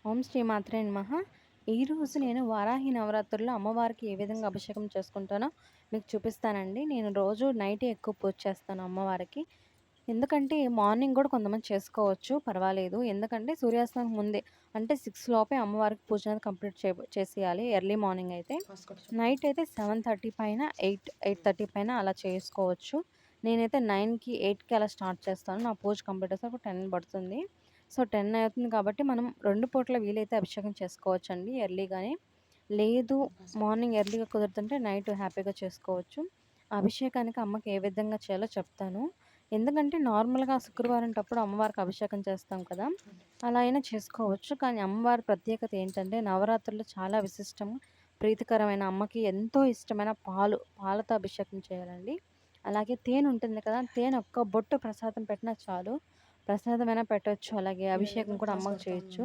ఓం శ్రీ మాత్రే నమః. ఈరోజు నేను వారాహి నవరాత్రుల్లో అమ్మవారికి ఏ విధంగా అభిషేకం చేసుకుంటానో మీకు చూపిస్తానండి. నేను రోజు నైటే ఎక్కువ పూజ చేస్తాను అమ్మవారికి. ఎందుకంటే మార్నింగ్ గూడా కొంతమంది చేసుకోవచ్చు పర్వాలేదు. ఎందుకంటే సూర్యాస్తమయం ముందే అంటే 6 లోపే అమ్మవారికి పూజ అనేది కంప్లీట్ చేసేయాలి ఎర్లీ మార్నింగ్ అయితే. నైట్ అయితే 7:30 పైన 8:30 పైన అలా చేసుకోవచ్చు. నేనైతే 9కి 8కి అలా స్టార్ట్ చేస్తాను. నా పూజ కంప్లీట్ అయ్యేసరికి 10 పడుతుంది. సో, 10 అవుతుంది కాబట్టి మనం 2 పూటల వీలైతే అభిషేకం చేసుకోవచ్చండి ఎర్లీగానే. లేదు మార్నింగ్ ఎర్లీగా కుదురుతుంటే నైట్ హ్యాపీగా చేసుకోవచ్చు. ఆ అభిషేకానికి అమ్మకి ఏ విధంగా చేయాలో చెప్తాను. ఎందుకంటే నార్మల్‌గా శుక్రవారం టప్పుడు అమ్మవారికి అభిషేకం చేస్తాం కదా! అలా అయినా చేసుకోవచ్చు. కానీ అమ్మవారి ప్రత్యేకత ఏంటంటే నవరాత్రుల్లో చాలా విశిష్టం. ప్రీతికరమైన అమ్మకి ఎంతో ఇష్టమైన పాలతో అభిషేకం చేయాలండి. అలాగే తేనె ఉంటుంది కదా! తేనె ఒక్క బొట్టు ప్రసాదం పెట్టినా చాలు. ప్రసాదమైనా పెట్టొచ్చు. అలాగే అభిషేకం కూడా అమ్మకి చేయొచ్చు.